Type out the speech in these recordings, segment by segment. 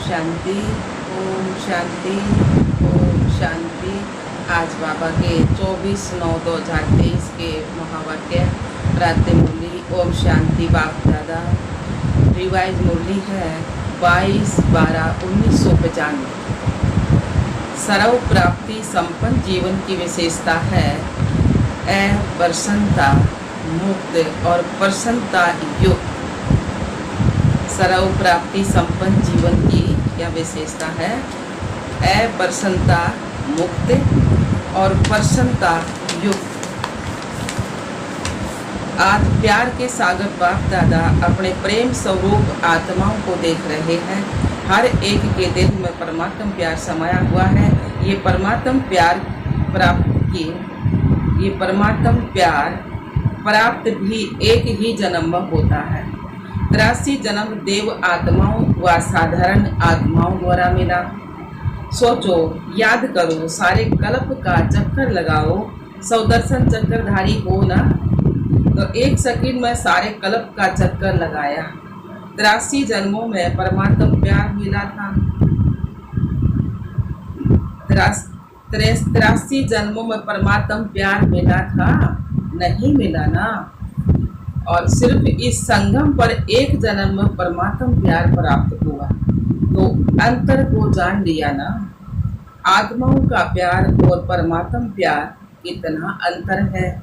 शांति। ओम शांति। ओम शांति। आज बाबा के 24/9/2023 के महावाक्य प्रातः मुरली ओम शांति बाप दादा। रिवाइज मुरली है 22/12/1995। सर्व प्राप्ति संपन्न जीवन की विशेषता है अप्रसन्नता मुक्त और प्रसन्नता युक्त। सर्व प्राप्ति संपन्न जीवन की क्या विशेषता है? अप्रसन्नता मुक्त और प्रसन्नता युक्त। आज प्यार के सागर बाप दादा अपने प्रेम स्वरूप आत्माओं को देख रहे हैं। हर एक के दिल में परमात्मा प्यार समाया हुआ है। ये परमात्मा प्यार प्राप्त भी एक ही जन्म में होता है। 83 जन्म देव आत्माओं व साधारण आत्माओं द्वारा मिला। सोचो, याद करो, सारे कल्प का चक्कर लगाओ। सौदर्शन चक्करधारी हो ना, तो एक सेकंड में सारे कल्प का चक्कर लगाया। 83 जन्मों में परमात्मा प्यार मिला था। 83 जन्मों में परमात्मा प्यार मिला था? नहीं मिला ना। और सिर्फ इस संगम पर एक जन्म में परमात्मा प्यार प्राप्त हुआ, तो अंतर को जान लिया ना। आत्माओं का प्यार और परमात्मा प्यार कितना अंतर है।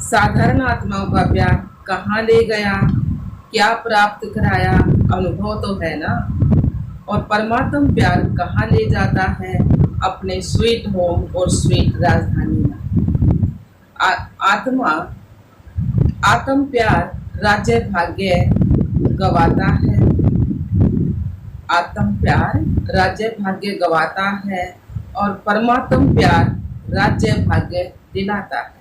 साधारण आत्माओं का प्यार कहाँ ले गया, क्या प्राप्त कराया, अनुभव तो है ना। और परमात्मा प्यार कहाँ ले जाता है, अपने स्वीट होम और स्वीट राजधानी में। आत्म प्यार राज्य भाग्य गवाता है। आत्म प्यार राज्य भाग्य गवाता है और परमात्मा प्यार राज्य भाग्य दिलाता है।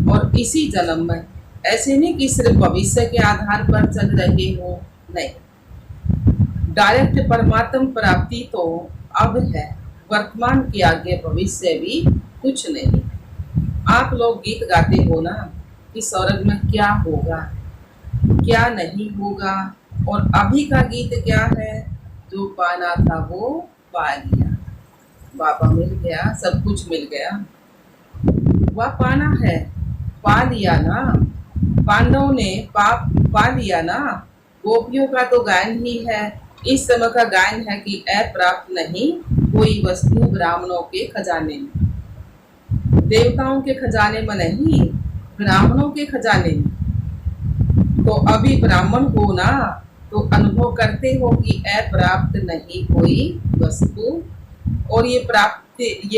और इसी जन्म में, ऐसे नहीं कि सिर्फ भविष्य के आधार पर चल रहे हो, नहीं। डायरेक्ट परमात्मा प्राप्ति तो अब है, वर्तमान के आगे भविष्य भी कुछ नहीं। आप लोग गीत गाते हो ना कि स्वर्ग में क्या होगा, क्या नहीं होगा। और अभी का गीत क्या है? जो पाना था वो पा लिया, बाबा मिल गया, सब कुछ मिल गया। वह पाना है, पा लिया ना। पांडवों ने पा लिया ना। गोपियों का तो गायन ही है, इस समय का गायन है कि अप्राप्त नहीं कोई वस्तु ब्राह्मणों के खजाने में, देवताओं के खजाने में नहीं, ब्राह्मणों के खजाने में। तो अभी ब्राह्मण हो ना, तो अनुभव करते हो कि अप्राप्त नहीं कोई वस्तु। और ये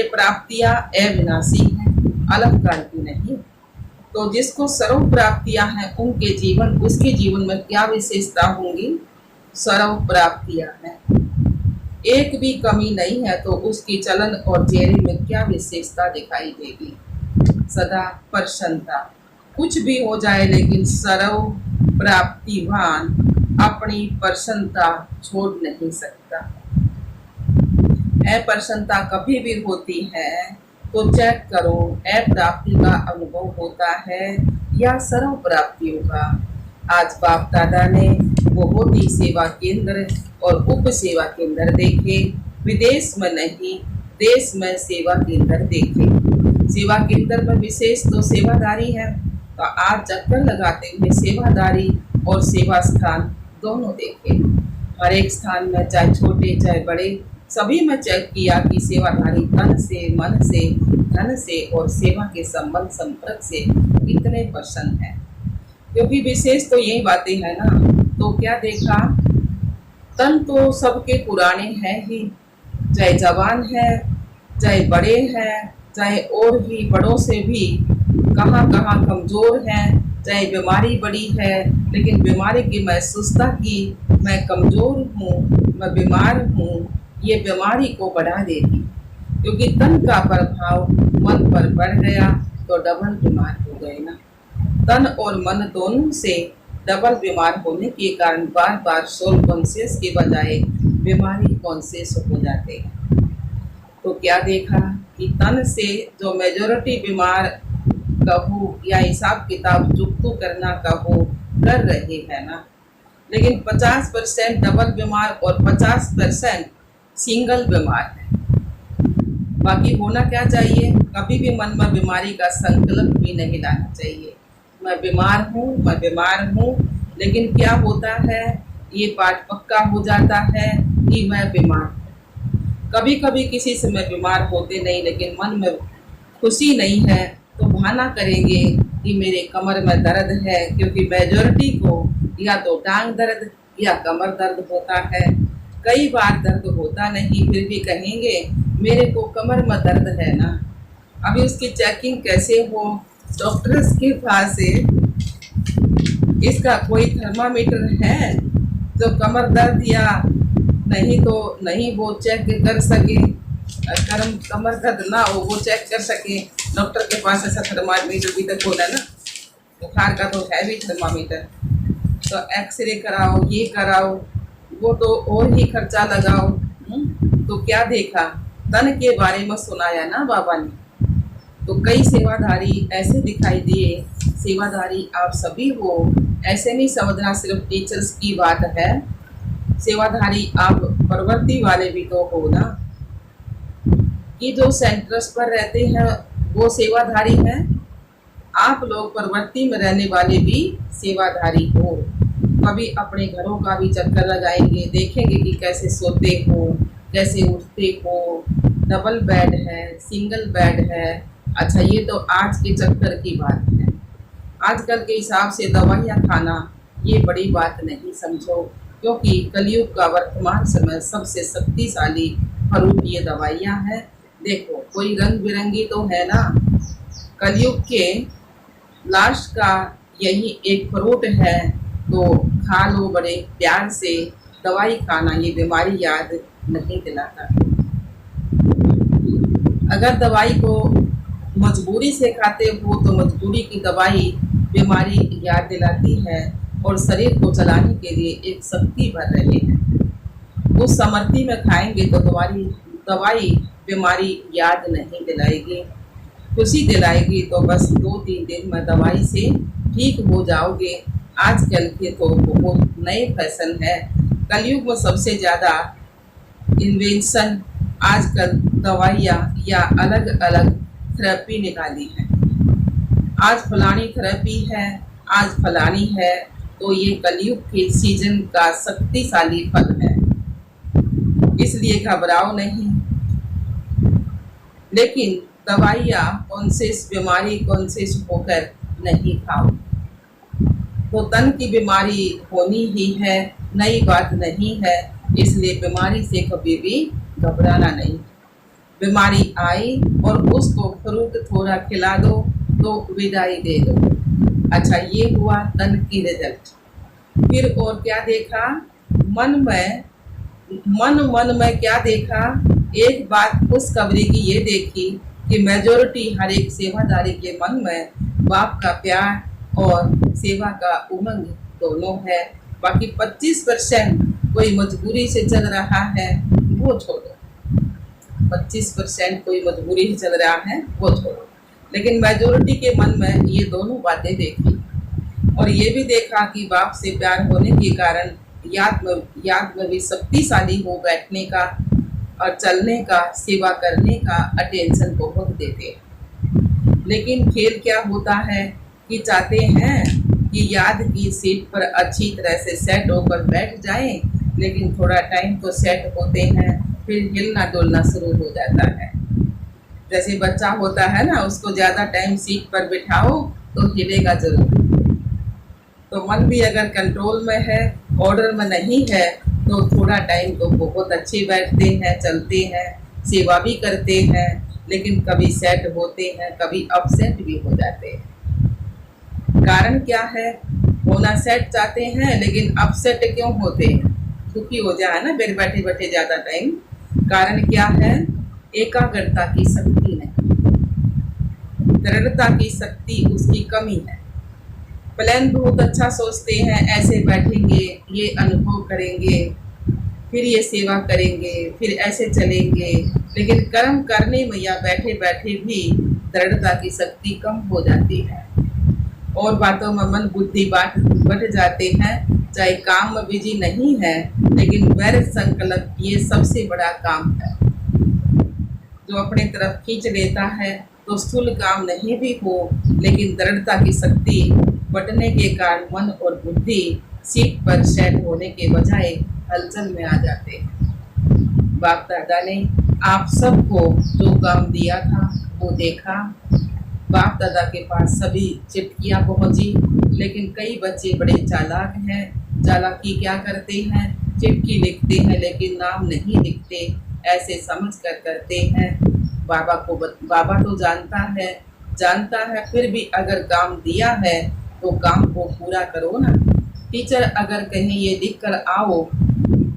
प्राप्तियां अविनाशी हैं, अलंकार की नहीं। तो जिसको सर्व प्राप्तियां हैं उसके जीवन में क्या विशेषता होंगी? सर्व प्राप्तियां हैं, एक भी कमी नहीं है, तो उसकी चलन और चेहरे में क्या विशेषता दिखाई देगी? सदा प्रसन्नता। कुछ भी हो जाए लेकिन सर्व प्राप्तिवान अपनी प्रसन्नता छोड़ नहीं सकता। अप्रसन्नता कभी भी होती है तो चेक करो, अप्राप्ति का अनुभव होता है या सर्व प्राप्तियों का। आज बाप दादा ने बहुत ही सेवा केंद्र और उप सेवा केंद्र देखे। विदेश में नहीं, देश में सेवा केंद्र देखे। सेवा केंद्र में विशेष तो सेवादारी है, तो आज चक्कर लगाते हुए सेवादारी और सेवा स्थान दोनों देखे। हर एक स्थान में, चाहे छोटे चाहे बड़े, सभी में चेक किया कि सेवादारी तन से, मन से, धन से और सेवा के संबंध संपर्क से कितने प्रसन्न है। क्योंकि विशेष तो यही बातें है ना। तो क्या देखा? तन तो सबके पुराने हैं ही, चाहे जवान है, चाहे बड़े हैं, चाहे और भी बड़ों से भी कहाँ कमजोर हैं, चाहे बीमारी बड़ी है, लेकिन बीमारी की महसूसता की मैं कमजोर हूँ, मैं बीमार हूँ, ये बीमारी को बढ़ा देगी। क्योंकि तन का प्रभाव मन पर बढ़ गया तो डबल बीमार हो गए ना। तन और मन दोनों से डबल बीमार होने के कारण बार बार सोल कॉन्शियस के बजाय बीमारी कॉन्शियस हो जाते हैं। तो क्या देखा कि तन से जो मेजॉरिटी बीमार कहो या हिसाब किताब चुकतू करना कहो कर रहे हैं ना, लेकिन 50% डबल बीमार और 50% सिंगल बीमार है। बाकी होना क्या चाहिए, कभी भी मन में बीमारी का संकल्प भी नहीं लाना चाहिए। मैं बीमार हूँ, मैं बीमार हूँ, लेकिन क्या होता है, ये बात पक्का हो जाता है कि मैं बीमार हूँ। कभी कभी किसी समय बीमार होते नहीं, लेकिन मन में खुशी नहीं है तो बहाना करेंगे कि मेरे कमर में दर्द है, क्योंकि मेजॉरिटी को या तो टांग दर्द या कमर दर्द होता है। कई बार दर्द होता नहीं, फिर भी कहेंगे मेरे को कमर में दर्द है ना। अभी उसकी चेकिंग कैसे हो, डॉक्टर्स के पास से इसका कोई थर्मामीटर है जो कमर दर्द या नहीं तो नहीं वो चेक कर सके, कमर दर्द ना हो वो चेक कर सके। डॉक्टर के पास ऐसा थर्मामीटर भी तक होना ना, बुखार का तो है भी थर्मामीटर, तो एक्सरे कराओ, ये कराओ, वो तो और ही खर्चा लगाओ। तो क्या देखा, तन के बारे में सुनाया ना बाबा ने। तो कई सेवाधारी ऐसे दिखाई दिए, सेवाधारी आप सभी हो, ऐसे नहीं समझना सिर्फ टीचर्स की बात है। सेवाधारी आप प्रवृत्ति वाले भी तो हो ना, कि जो सेंटर्स पर रहते हैं वो सेवाधारी हैं। आप लोग प्रवृत्ति में रहने वाले भी सेवाधारी हो। कभी अपने घरों का भी चक्कर लगाएंगे, देखेंगे कि कैसे सोते हो, कैसे उठते हो, डबल बेड है, सिंगल बेड है। अच्छा, ये तो आज के चक्कर की बात है। आजकल के हिसाब से दवाइयाँ खाना ये बड़ी बात नहीं समझो, क्योंकि कलयुग का वर्तमान समय सबसे शक्तिशाली फ्रूट ये दवाइयाँ हैं। देखो, कोई रंग बिरंगी तो है ना, कलयुग के लास्ट का यही एक फ्रूट है, तो खा लो बड़े प्यार से। दवाई खाना ये बीमारी याद नहीं दिलाता। अगर दवाई को मजबूरी से खाते हो तो मजबूरी की दवाई बीमारी याद दिलाती है और शरीर को चलाने के लिए एक शक्ति भर रहे हैं। उस समर्थी में खाएंगे तो दवाई बीमारी याद नहीं दिलाएगी, खुशी दिलाएगी। तो बस 2-3 दिन में दवाई से ठीक हो जाओगे। आजकल के तो बहुत नए फैशन है, कलयुग में सबसे ज़्यादा इन्वेंशन आजकल दवाइयाँ या अलग अलग थेरेपी निकाली है। आज फलानी थेरेपी है, आज फलानी है, तो ये कलयुग के सीजन का शक्तिशाली फल है, इसलिए घबराओ नहीं। लेकिन दवाइयाँ कॉन्शियस बीमारी कॉन्शियस होकर नहीं खाओ। तो तन की बीमारी होनी ही है, नई बात नहीं है, इसलिए बीमारी से कभी भी घबराना नहीं। बीमारी आई और उसको फ्रूट थोड़ा खिला दो तो विदाई दे दो। अच्छा, ये हुआ तन की रिजल्ट। फिर और क्या देखा, मन में क्या देखा, एक बात खुशखबरी की ये देखी कि मेजॉरिटी हर एक सेवादारी के मन में बाप का प्यार और सेवा का उमंग दोनों है। बाकी 25% कोई मजबूरी से चल रहा है वो छोड़ो, 25% कोई मजबूरी से चल रहा है वो छोड़ो, लेकिन मेजॉरिटी के मन में ये दोनों बातें देखी। और ये भी देखा कि बाप से प्यार होने के कारण याद में भी शक्तिशाली हो बैठने का और चलने का, सेवा करने का अटेंशन बहुत देते हैं। लेकिन खेल क्या होता है कि चाहते हैं कि याद की सीट पर अच्छी तरह से सेट होकर बैठ जाएं, लेकिन थोड़ा टाइम तो सेट होते हैं, फिर हिलना डुलना शुरू हो जाता है। जैसे बच्चा होता है ना, उसको ज़्यादा टाइम सीट पर बिठाओ तो हिलेगा जरूर। तो मन भी अगर कंट्रोल में है, ऑर्डर में नहीं है, तो थोड़ा टाइम तो बहुत अच्छे बैठते हैं, चलते हैं, सेवा भी करते हैं, लेकिन कभी सेट होते हैं, कभी अपसेट भी हो जाते हैं। कारण क्या है, होना सेट चाहते हैं लेकिन अपसेट क्यों होते हैं, दुखी हो जाए ना फिर बैठे बैठे ज़्यादा टाइम। कारण क्या है, एकाग्रता की शक्ति नहीं, दृढ़ता की शक्ति उसकी कमी है। प्लान बहुत अच्छा सोचते हैं, ऐसे बैठेंगे, ये अनुभव करेंगे, फिर ये सेवा करेंगे, फिर ऐसे चलेंगे, लेकिन कर्म करने में या बैठे बैठे भी दृढ़ता की शक्ति कम हो जाती है और बातों में मन बुद्धि बढ़ जाते हैं, चाहे काम में बिजी नहीं है, लेकिन वैर संकल्प ये सबसे बड़ा काम है जो अपने तरफ खींच लेता है। तो स्थूल काम नहीं भी हो, लेकिन दृढ़ता की शक्ति बढ़ने के कारण मन और बुद्धि सीट पर सेट होने के बजाय हलचल में आ जाते हैं। बाप दादा ने आप सबको जो काम दिया था वो देखा। बाप दादा के पास सभी चिट्ठियां पहुंची, लेकिन कई बच्चे बड़े चालाक हैं। चालाकी क्या करते हैं, चिट्ठी लिखते हैं लेकिन नाम नहीं लिखते, ऐसे समझ कर करते हैं। बाबा तो जानता है, फिर भी अगर काम दिया है तो काम को पूरा करो ना। टीचर अगर कहीं ये लिख कर आओ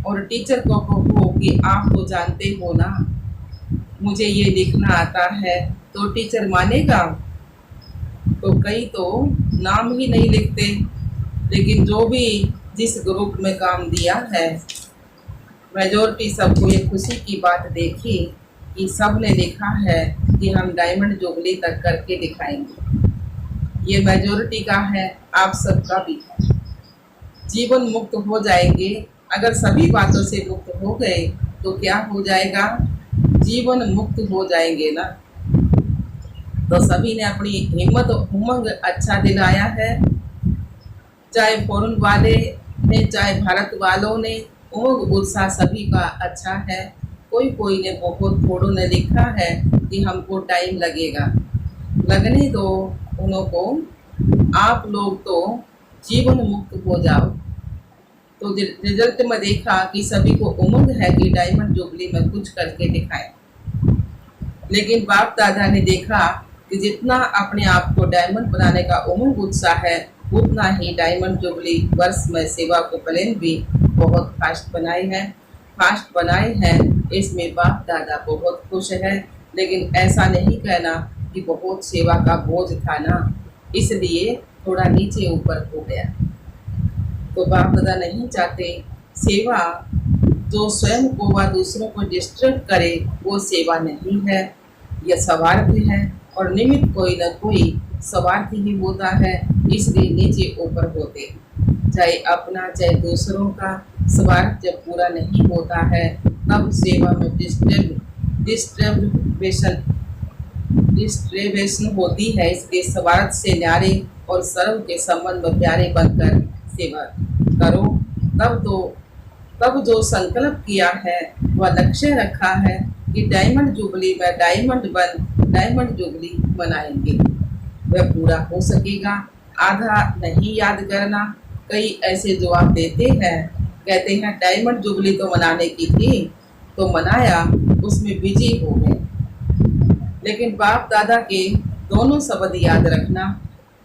और टीचर को कहो कि आप तो जानते हो ना मुझे ये लिखना आता है, तो टीचर मानेगा? तो कई तो नाम ही नहीं लिखते। लेकिन जो भी जिस ग्रुप में काम दिया है, मेजोरिटी सबको ये खुशी की बात देखी कि सब ने लिखा है कि हम डायमंड जुबली तक करके दिखाएंगे। ये मेजोरिटी का है, आप सबका भी है। जीवन मुक्त हो जाएंगे। अगर सभी बातों से मुक्त हो गए तो क्या हो जाएगा, जीवन मुक्त हो जाएंगे ना। तो सभी ने अपनी हिम्मत उमंग अच्छा दिलाया है, चाहे फॉरेन वाले ने चाहे भारत वालों ने, उमंग उत्साह सभी का अच्छा है। कोई ने बहुत थोड़ों ने लिखा है कि हमको टाइम लगेगा, लगने दो उन्हों को, आप लोग तो जीवन मुक्त हो जाओ। तो रिजल्ट में देखा कि सभी को उमंग है कि डायमंड जुबली में कुछ करके दिखाएं। लेकिन बाप दादा ने देखा कि जितना अपने आप को डायमंड बनाने का उमंग उत्साह है, उतना ही डायमंड जुबली वर्ष में सेवा को प्लान भी बहुत फास्ट बनाए हैं। इसमें बाप दादा बहुत खुश है। लेकिन ऐसा नहीं कहना कि बहुत सेवा का बोझ था ना, इसलिए थोड़ा नीचे ऊपर हो गया। तो बाप दादा नहीं चाहते सेवा जो स्वयं को व दूसरों को डिस्टर्ब करे वो सेवा नहीं है, यह स्वार्थ है। और निमित्त कोई न कोई स्वार्थ ही होता है, इसलिए नीचे ऊपर होते। चाहे अपना चाहे दूसरों का स्वार्थ जब पूरा नहीं होता है, तब सेवा में डिस्ट्रेवेशन होती है। इसलिए स्वार्थ से न्यारे और सर्व के संबंध में प्यारे बनकर सेवा करो। तब जो संकल्प किया है वह लक्ष्य रखा है कि डायमंड जुबली में डायमंड जुबली मनाएंगे, वह पूरा हो सकेगा। आधा नहीं याद करना। कई ऐसे जवाब देते हैं, कहते हैं डायमंड जुबली तो मनाने की थी तो मनाया, उसमें बिजी हो गए। लेकिन बाप दादा के दोनों शब्द याद रखना।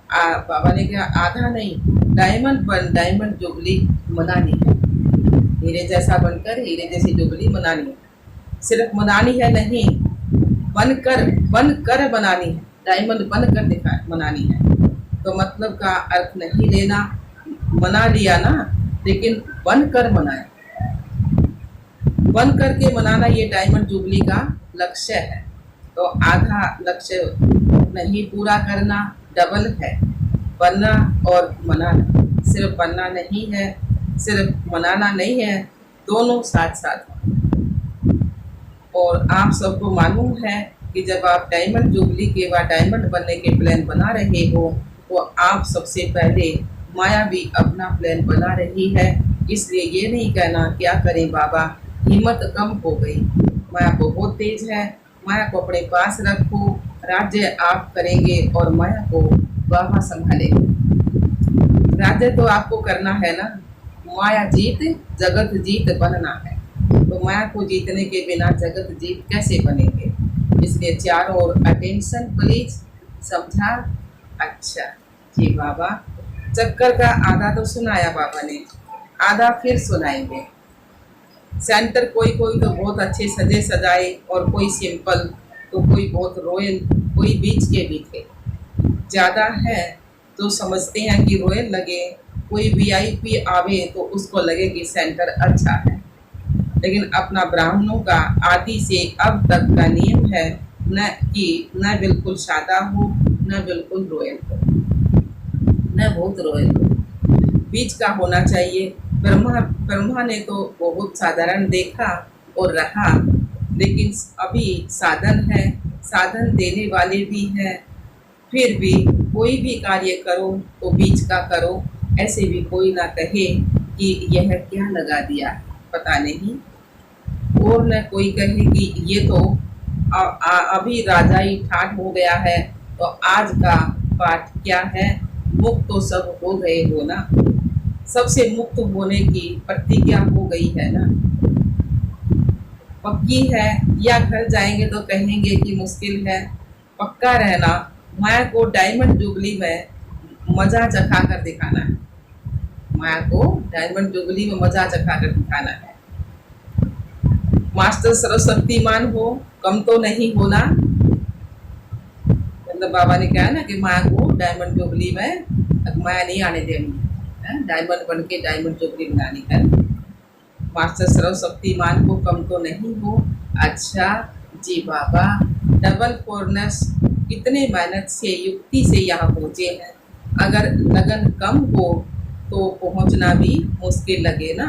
बाबा ने कहा आधा नहीं, डायमंड जुबली मनानी है। हीरे जैसा बनकर हीरे जैसी जुबली मनानी है। सिर्फ मनानी है नहीं, बनकर बनानी है। डायमंड बनकर मनानी है। तो मतलब का अर्थ नहीं लेना, मना लिया ना, लेकिन बनकर मनाए। बन करके मनाना ये डायमंड जुबली का लक्ष्य है। तो आधा लक्ष्य नहीं पूरा करना, डबल है बनना और मनाना। सिर्फ बनना नहीं है, सिर्फ मनाना नहीं है, दोनों साथ साथ। और आप सबको मालूम है कि जब आप डायमंड जुबली के व डायमंड बनने के प्लान बना रहे हो, तो आप सबसे पहले माया भी अपना प्लान बना रही है। इसलिए ये नहीं कहना क्या करें बाबा, हिम्मत कम हो गई, माया बहुत तेज है, माया को अपने पास रखो, राज्य आप करेंगे और माया को बाबा संभालेंगे। राज्य तो आपको करना है ना, माया जीत जगत जीत बनना है। तो माया को जीतने के बिना जगत जीत कैसे बनेंगे। इसलिए चारों ओर अटेंशन प्लीज, समझा? अच्छा जी बाबा। चक्कर का आधा तो सुनाया बाबा ने, आधा फिर सुनाएंगे। सेंटर कोई तो बहुत अच्छे सजे सजाए और कोई सिंपल, तो कोई बहुत रॉयल, कोई बीच के भी थे। ज़्यादा है तो समझते हैं कि रॉयल लगे, कोई वीआईपी आवे तो उसको लगे कि सेंटर अच्छा है। लेकिन अपना ब्राह्मणों का आदि से अब तक का नियम है न बिल्कुल सादा हो, न बिल्कुल रॉयल हो, न बहुत रॉयल हो। बीच का होना चाहिए। ब्रह्मा ब्रह्मा ने तो बहुत साधारण देखा और रहा, लेकिन अभी साधन है, साधन देने वाले भी हैं। फिर भी कोई भी कार्य करो तो बीच का करो, ऐसे भी कोई ना कहे कि यह क्या लगा दिया, पता नहीं। और न कोई कहे कि ये तो अभी राजा ही ठाठ हो गया है, तो आज का पाठ क्या है, मुक्त तो सब हो गए हो ना, सबसे मुक्त होने की प्रतिज्ञा हो गई है ना, पक्की है। या घर जाएंगे तो कहेंगे कि मुश्किल है, पक्का रहना, माया को डायमंड जुबली में मजा चखा कर दिखाना है, माया को डायमंड जुबली में मजा चखा कर दिखाना है। मास्टर सर्वशक्तिमान हो, कम तो नहीं होना। मतलब बाबा ने कहा ना कि माया को डायमंड जुबली में माया नहीं आने देनी, डायमंड बन के डायमंड जुबली बनानी है। मास्टर सर्वशक्तिमान को कम तो नहीं हो। अच्छा जी बाबा, डबल फोरनेस कितने मेहनत से युक्ति से यहाँ पहुँचे हैं, अगर लगन कम हो तो पहुँचना भी मुश्किल लगे ना।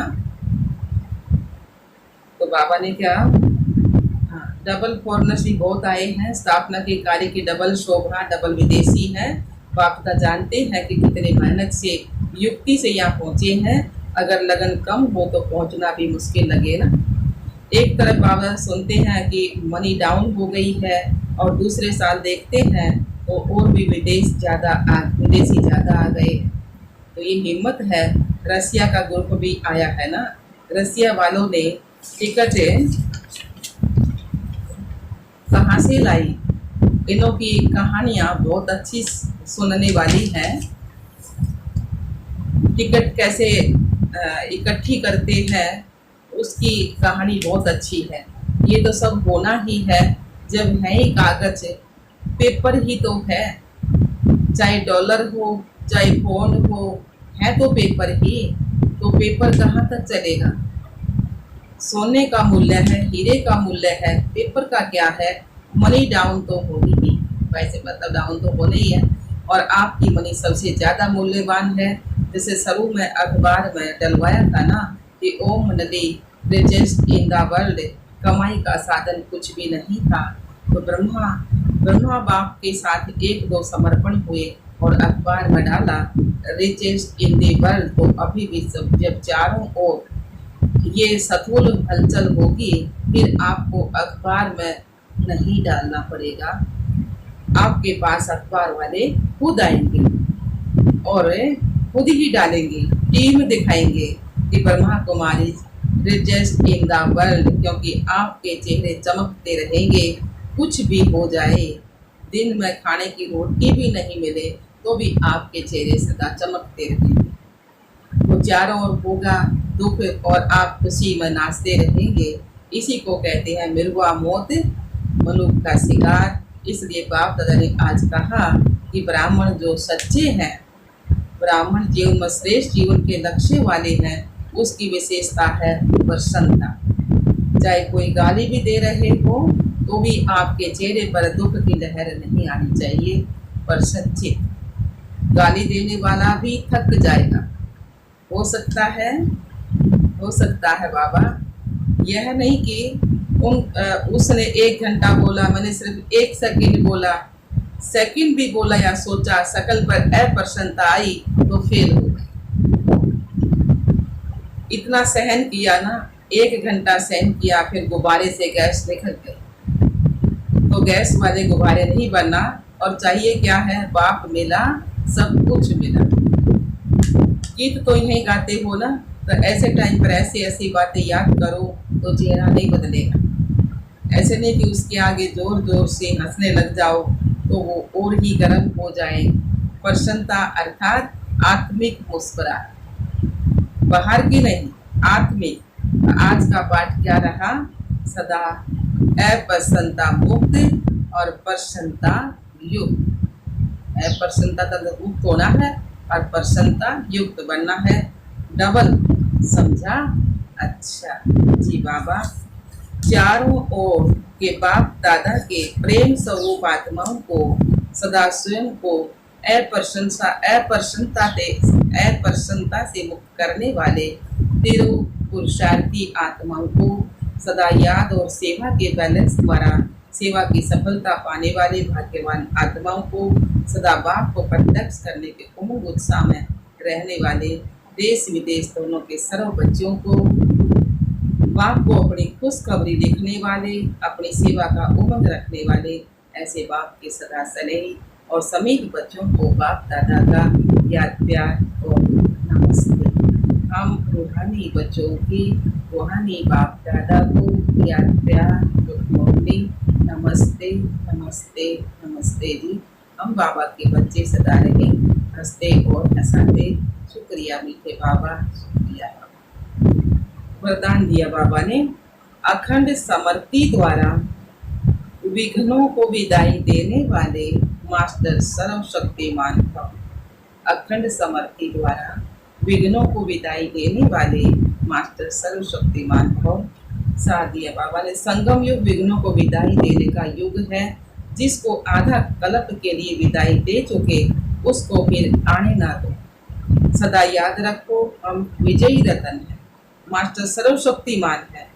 तो बाबा ने क्या, हाँ, डबल फॉरनर्स भी बहुत आए हैं, स्थापना के कार्य की डबल शोभा, डबल विदेशी है। बाप का जानते हैं कि कितने मेहनत से युक्ति से यहाँ पहुँचे हैं, अगर लगन कम हो तो पहुँचना भी मुश्किल लगे ना। एक तरफ बाबा सुनते हैं कि मनी डाउन हो गई है, और दूसरे साल देखते हैं तो और भी विदेशी ज़्यादा आ गए। तो ये हिम्मत है। रसिया का ग्रुप भी आया है ना, रसिया वालों ने टिकट कहाँ से लाई, इनों की कहानियाँ बहुत अच्छी सुनने वाली हैं। टिकट कैसे इकट्ठी करते हैं उसकी कहानी बहुत अच्छी है। ये तो सब होना ही है, जब है ही कागज, पेपर ही तो है, चाहे डॉलर हो चाहे फोन हो, है तो पेपर ही। तो पेपर कहाँ तक चलेगा, सोने का मूल्य है, हीरे का मूल्य है, पेपर का क्या है। मनी डाउन तो होगी ही, पैसे मतलब डाउन तो होने ही है, और आपकी मनी सबसे ज़्यादा मूल्यवान है। जैसे शुरू में अखबार में डलवाया था ना कि ओम नदी रिचेस्ट इन द वर्ल्ड, कमाई का साधन कुछ भी नहीं था। तो ब्रह्मा बाप के साथ एक दो समर्पण हुए और अखबार में डाला रिचेस्ट इन द वर्ल्ड। तो अभी भी सब जब चारों ओर ये सतुल हलचल होगी, फिर आपको अखबार में नहीं डालना पड़ेगा, आपके पास अखबार वाले खुद आएंगे और खुद ही डालेंगे, टीम दिखाएंगे कि Brahma Kumari richest in the world, क्योंकि आपके चेहरे चमकते रहेंगे। कुछ भी हो जाए, दिन में खाने की रोटी भी नहीं मिले तो भी आपके चेहरे सदा चमकते रहेंगे। वो चारों ओर होगा दुख और आप खुशी में नाचते रहेंगे। इसी को कहते हैं मिलवा मौत मनुष्य का शिकार। इसलिए बाप दादा ने आज कहा कि ब्राह्मण जो सच्चे हैं, ब्राह्मण जीवन में श्रेष्ठ जीवन के लक्ष्य वाले हैं, उसकी विशेषता है प्रसन्नता। चाहे कोई गाली भी दे रहे हो तो भी आपके चेहरे पर दुख की लहर नहीं आनी चाहिए, पर सच्चे। गाली देने वाला भी थक जाएगा, हो सकता है बाबा। यह नहीं कि उसने 1 घंटा बोला, मैंने सिर्फ 1 सेकंड बोला, सेकंड भी बोला या सोचा, शकल पर अप्रसन्नता आई तो फेल हो गई। इतना सहन किया ना, 1 घंटा सहन किया, फिर गुब्बारे से गैस निकल गई। तो गैस वाले गुब्बारे नहीं बनना, और चाहिए क्या है, बाप मिला सब कुछ मिला। गीत तो यहीं गाते हो ना, तो ऐसे टाइम पर ऐसी ऐसी बातें याद करो तो चेहरा नहीं बदलेगा। ऐसे नहीं कि उसके आगे जोर जोर से हंसने लग जाओ तो वो और ही गर्म हो जाए। प्रसन्नता अर्थात आत्मिक मुस्कुराहट, बाहर की नहीं, आत्मिक। आज का पाठ क्या रहा, सदा अप्रसन्नता मुक्त और प्रसन्नता युक्त। अप्रसन्नता का मुक्त होना है और प्रसन्नता युक्त बनना है। डबल समझा? अच्छा जी बाबा। चारों ओर के बाप दादा के प्रेम स्वरूप आत्माओं को सदा स्वयं को अप्रसन्नता से अप्रसन्नता से मुक्त करने वाले तेरह पुरुषार्थी आत्माओं को सदा याद और सेवा के बैलेंस द्वारा सेवा की सफलता पाने वाले भाग्यवान आत्माओं को सदा बाप को प्रत्यक्ष करने के उमंग उत्साह में रहने वाले देश विदेश दोनों के सर्व बच्चों को बाप को अपनी खुशखबरी लिखने वाले, अपनी सेवा का उमंग रखने वाले ऐसे बाप के सदा स्नेही और समीप बच्चों को बाप दादा का याद प्यार और नमस्ते। हम रूहानी बच्चों की रूहानी बाप दादा को याद प्यार, गुड मॉर्निंग, नमस्ते नमस्ते नमस्ते जी। हम बाबा के बच्चे सदा रहे हंसते और हंसाते। शुक्रिया मीठे बाबा, शुक्रिया बाबा। वरदान दिया बाबा ने, अखंड समर्पि द्वारा विघ्नों को विदाई देने वाले मास्टर सर्वशक्तिमान भव। अखंड समर्पि द्वारा विघ्नों को विदाई देने वाले मास्टर सर्वशक्तिमान भव। साथ दिया बाबा ने, संगम युग विघ्नों को विदाई देने का युग है। जिसको आधा कल्प के लिए विदाई दे चुके उसको फिर आने ना दो। सदा याद रखो, हम विजयी रतन है, मास्टर सर्वशक्तिमान है।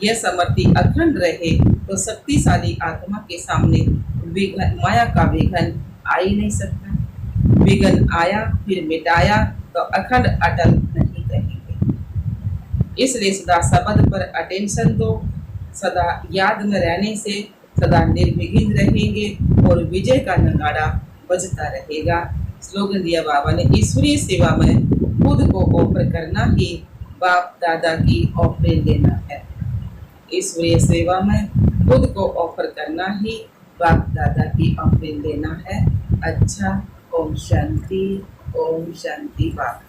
यह समर्पि अखंड रहे तो शक्तिशाली आत्मा के सामने विघ्न, माया का विघ्न आ ही नहीं सकता। विघ्न आया फिर मिटाया तो अखंड अटल नहीं रहेंगे। इसलिए सदा शब्द पर अटेंशन दो। सदा याद में रहने से सदा निर्विघ्न रहेंगे और विजय का नगाड़ा बजता रहेगा। स्लोगन दिया बाबा ने, ईश्वरीय सेवा में खुद को ऑफर करना ही बाप दादा की ऑफरिंग देना है। ईश्वरीय सेवा में खुद को ऑफर करना ही बाप दादा की ऑफरिंग देना है। अच्छा, ओम शांति, ओम शांति बाप।